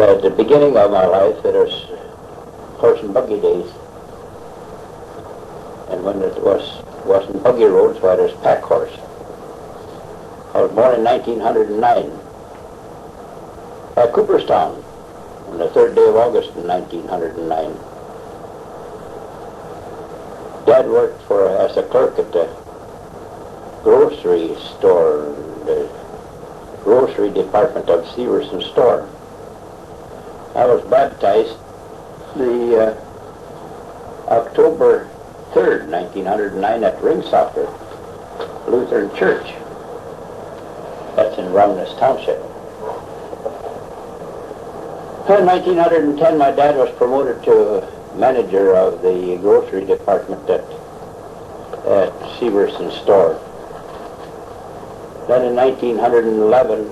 At the beginning of my life, it was horse and buggy days. And when it wasn't buggy roads, why, it was pack horse. I was born in 1909 at Cooperstown on the 3rd day of August in 1909. Dad worked as a clerk at the grocery store, the grocery department of Severson store. I was baptized the October 3rd, 1909 at Ringsoccer Lutheran Church. That's in Roundness Township. In 1910, my dad was promoted to manager of the grocery department at Severson store. Then in 1911,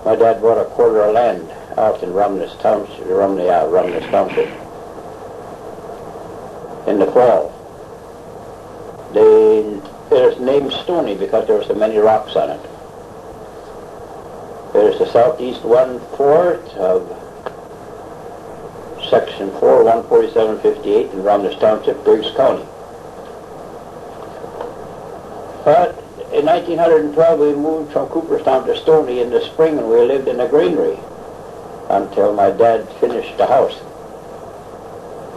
my dad bought a quarter of land out in Roundness Township, Roundness Township. In the fall. It was named Stony because there were so many rocks on it. It is the southeast 1/4 of Section 4, 14758 in Roundness Township, Briggs County. But in 1912 we moved from Cooperstown to Stony in the spring, and we lived in a granary until my dad finished the house.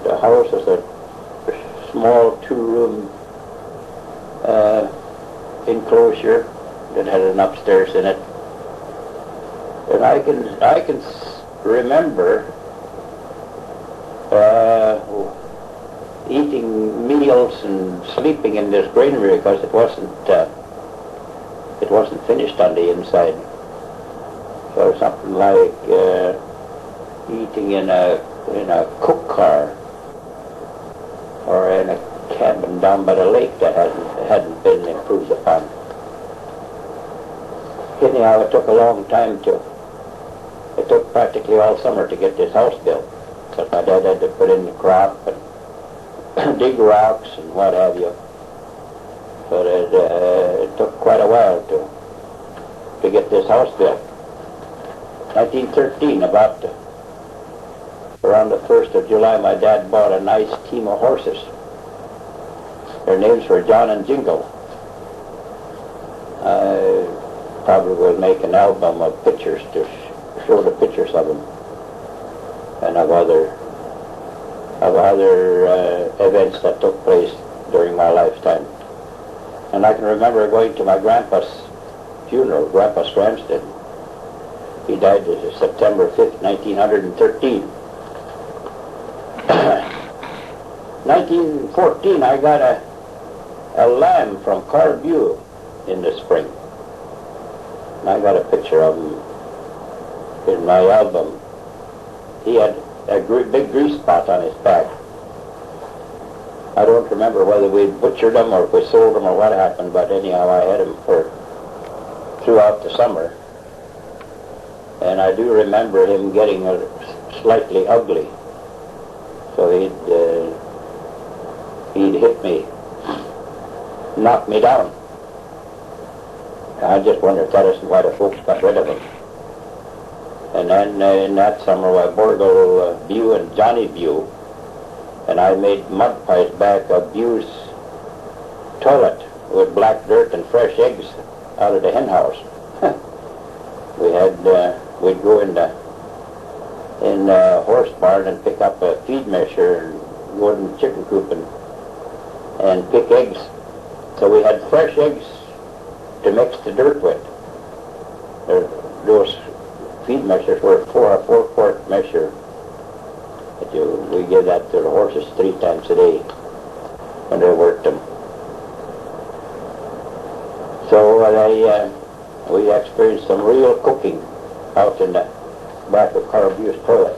The house was a small 2-room enclosure that had an upstairs in it. And I can remember eating meals and sleeping in this granary because it wasn't finished on the inside. So something like eating in a cook car or in a cabin down by the lake that hadn't been improved upon. Anyhow, it took a long time it took practically all summer to get this house built, because my dad had to put in the crop and dig rocks and what have you. But it took quite a while to get this house built. 1913, around the 1st of July, my dad bought a nice team of horses. Their names were John and Jingle. I probably will make an album of pictures to show the pictures of them and of other events that took place during my lifetime. And I can remember going to my grandpa's funeral, Grandpa Scramsted. He died September 5th, 1913. 1914, I got a lamb from Carview in the spring. And I got a picture of him in my album. He had a big grease spot on his back. I don't remember whether we butchered him or if we sold him or what happened, but anyhow, I had him throughout the summer. And I do remember him getting slightly ugly. So he'd hit me, knock me down. I just wonder if that isn't why the folks got rid of him. And then in that summer, I Borgle Bew and Johnny Bew, and I made mud pies back of Bew's toilet with black dirt and fresh eggs out of the hen house. We'd go in the horse barn and pick up a feed measure and go in the chicken coop and pick eggs. So we had fresh eggs to mix the dirt with. Those feed measures were a 4-quart measure. We give that to the horses 3 times a day when they worked them. So we experienced some real cooking out in the back of Carview's toilet.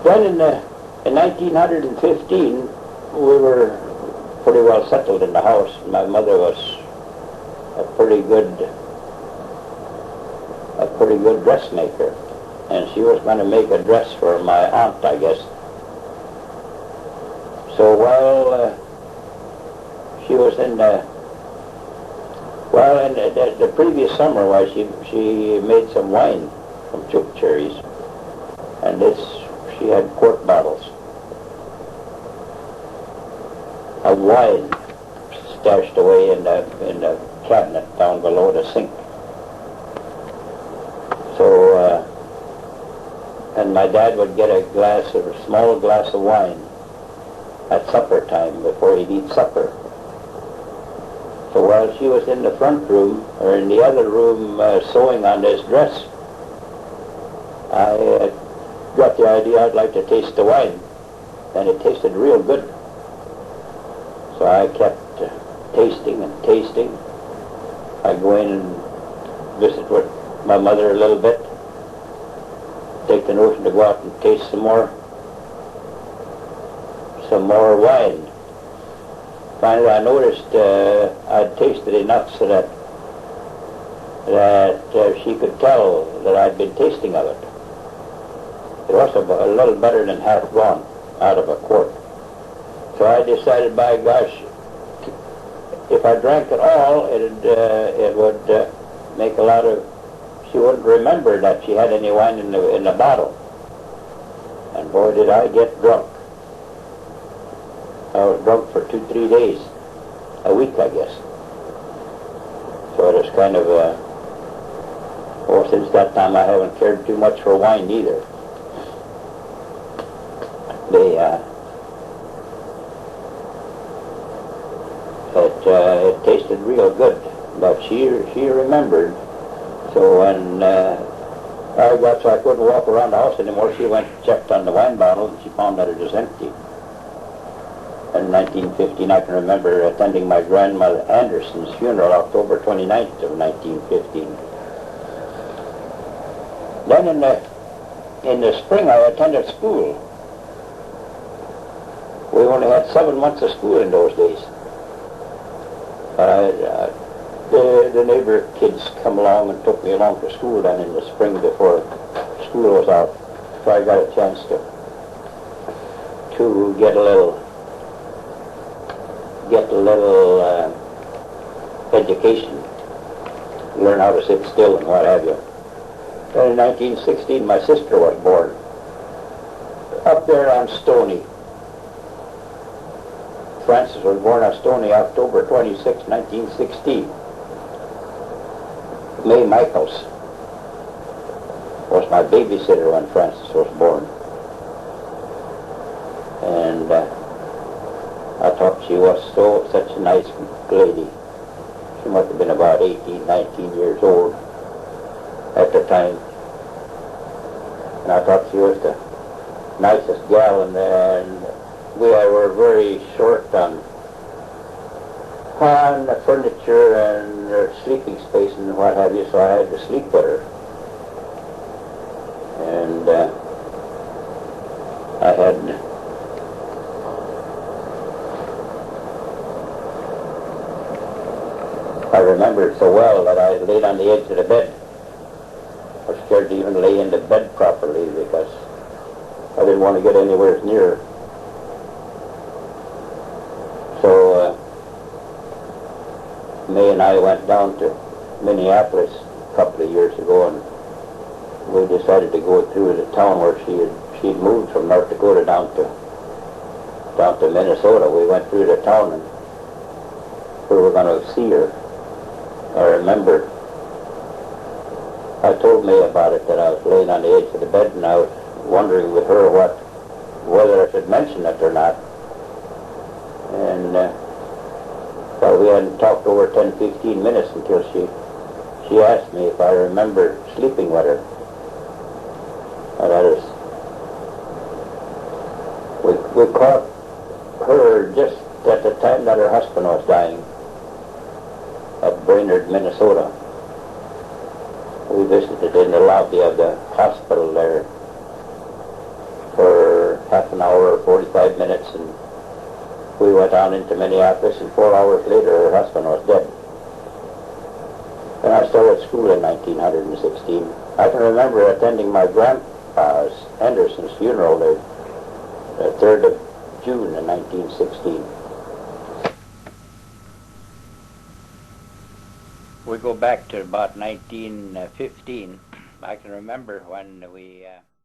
Then in 1915, we were pretty well settled in the house. My mother was a pretty good dressmaker, and she was going to make a dress for my aunt, I guess. So while she was in the Well, and the previous summer, why she made some wine from choke cherries, and she had quart bottles of wine stashed away in the cabinet down below the sink. So, and my dad would get a small glass of wine at supper time before he'd eat supper. So while she was in the front room, or in the other room, sewing on this dress, I got the idea I'd like to taste the wine, and it tasted real good. So I kept tasting and tasting. I'd go in and visit with my mother a little bit, take the notion to go out and taste some more wine. Finally, I noticed I'd tasted enough so that she could tell that I'd been tasting of it. It was a little better than half gone out of a quart. So I decided, by gosh, if I drank it all, it would make a lot of. She wouldn't remember that she had any wine in the bottle. And boy, did I get drunk. I was drunk for 2-3 days, a week, I guess. So it was kind of since that time I haven't cared too much for wine either. It tasted real good, but she remembered. So when I got so I couldn't walk around the house anymore, she went and checked on the wine bottle, and she found that it was empty. In 1915, I can remember attending my grandmother Anderson's funeral, October 29th of 1915. Then in the spring, I attended school. We only had 7 months of school in those days. The neighbor kids come along and took me along to school then in the spring before school was out. So I got a chance to get a little education, learn how to sit still and what have you. Then in 1916, my sister was born up there on Stony. Frances was born on Stony, October 26, 1916. May Michaels was my babysitter when Frances was born. And I thought she was such a nice lady. She must have been about 18, 19 years old at the time. And I thought she was the nicest gal, and we were very short on the furniture and sleeping space and what have you, so I had to sleep with her. And I remember it so well that I laid on the edge of the bed. I was scared to even lay in the bed properly because I didn't want to get anywhere near her. So May and I went down to Minneapolis a couple of years ago, and we decided to go through the town where she'd moved from North Dakota down to Minnesota. We went through the town and we were going to see her. I remember I told May about it, that I was laying on the edge of the bed, and I was wondering with her whether I should mention it or not. And well, we hadn't talked over 10-15 minutes until she asked me if I remembered sleeping with her. And that is, we caught her just at the time that her husband was dying at Brainerd, Minnesota. We visited in the lobby of the hospital there for half an hour or 45 minutes, and we went on into Minneapolis, and 4 hours later her husband was dead. And I started school in 1916. I can remember attending my grandpa's Anderson's funeral the 3rd of June in 1916. We go back to about 1915. I can remember when we